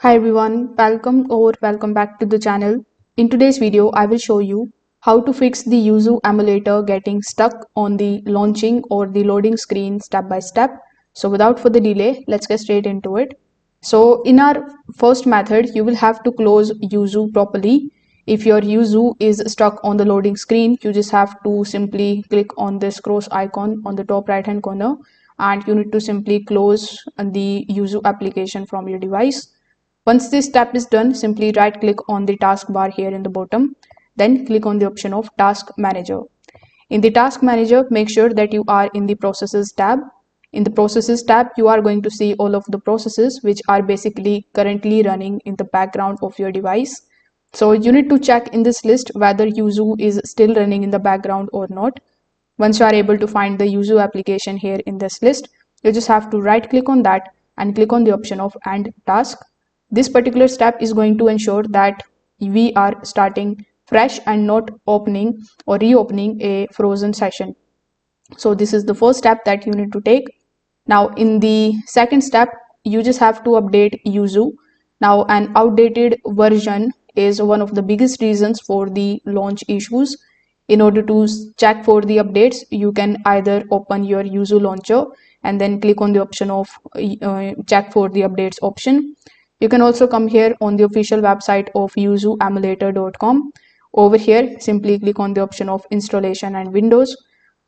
Hi everyone, welcome back to the channel. In today's video, I will show you how to fix the Yuzu emulator getting stuck on the launching or the loading screen step by step. So without further delay, let's get straight into it. So in our first method, you will have to close Yuzu properly. If your Yuzu is stuck on the loading screen, you just have to simply click on this cross icon on the top right hand corner and you need to simply close the Yuzu application from your device. Once this step is done, simply right click on the taskbar here in the bottom, then click on the option of Task Manager. In the Task Manager, make sure that you are in the Processes tab. In the Processes tab, you are going to see all of the processes which are basically currently running in the background of your device. So you need to check in this list whether Yuzu is still running in the background or not. Once you are able to find the Yuzu application here in this list, you just have to right click on that and click on the option of End Task. This particular step is going to ensure that we are starting fresh and not opening or reopening a frozen session. So this is the first step that you need to take. Now in the second step, you just have to update Yuzu. Now an outdated version is one of the biggest reasons for the launch issues. In order to check for the updates, you can either open your Yuzu launcher and then click on the option of check for the updates option. You can also come here on the official website of yuzuemulator.com. Over here, simply click on the option of installation and Windows.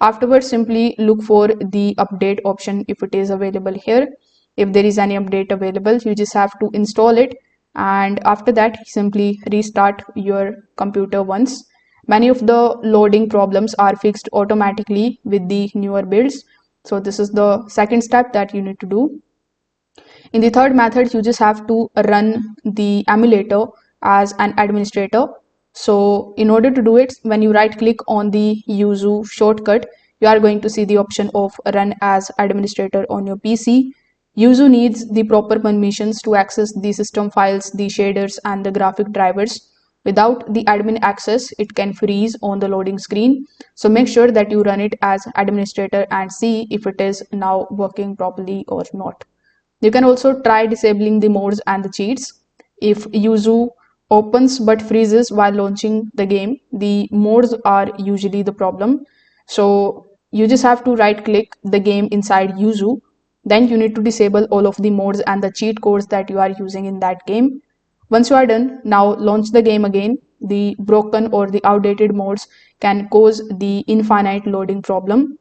Afterwards, simply look for the update option if it is available here. If there is any update available, you just have to install it. And after that, simply restart your computer once. Many of the loading problems are fixed automatically with the newer builds. So this is the second step that you need to do. In the third method, you just have to run the emulator as an administrator. So in order to do it, when you right click on the Yuzu shortcut, you are going to see the option of run as administrator on your PC. Yuzu needs the proper permissions to access the system files, the shaders and the graphic drivers. Without the admin access, it can freeze on the loading screen. So make sure that you run it as administrator and see if it is now working properly or not. You can also try disabling the modes and the cheats. If Yuzu opens but freezes while launching the game, the modes are usually the problem. So you just have to right click the game inside Yuzu. Then you need to disable all of the modes and the cheat codes that you are using in that game. Once you are done, now launch the game again. The broken or the outdated modes can cause the infinite loading problem.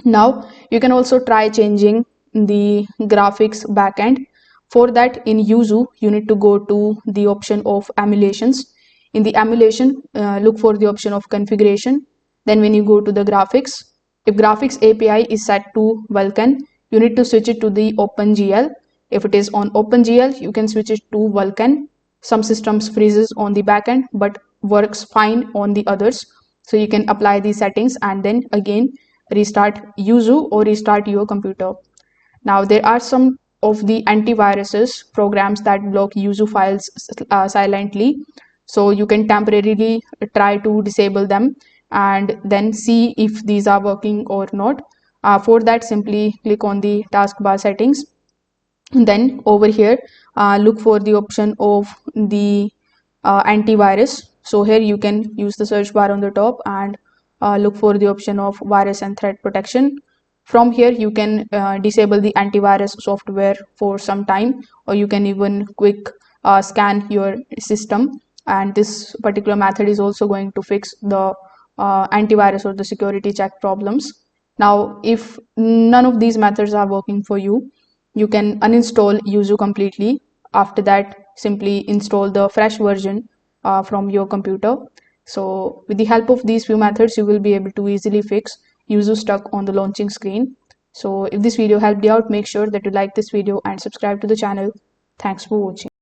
Now you can also try changing the graphics backend. For that, in Yuzu, you need to go to the option of emulations. In the emulation, look for the option of configuration. Then when you go to the graphics, if graphics API is set to Vulkan, you need to switch it to the OpenGL. If it is on OpenGL, you can switch it to Vulkan. Some systems freezes on the backend but works fine on the others. So you can apply these settings and then again restart Yuzu or restart your computer. Now there are some of the antiviruses programs that block Yuzu files silently. So you can temporarily try to disable them and then see if these are working or not. For that, simply click on the taskbar settings. Then over here, look for the option of the antivirus. So here you can use the search bar on the top and look for the option of virus and threat protection. From here you can disable the antivirus software for some time, or you can even quick scan your system, and this particular method is also going to fix the antivirus or the security check problems. Now if none of these methods are working for you, you can uninstall Yuzu completely. After that, simply install the fresh version from your computer. So with the help of these few methods, you will be able to easily fix Yuzu stuck on the launching screen. So if this video helped you out, make sure that you like this video and subscribe to the channel. Thanks for watching.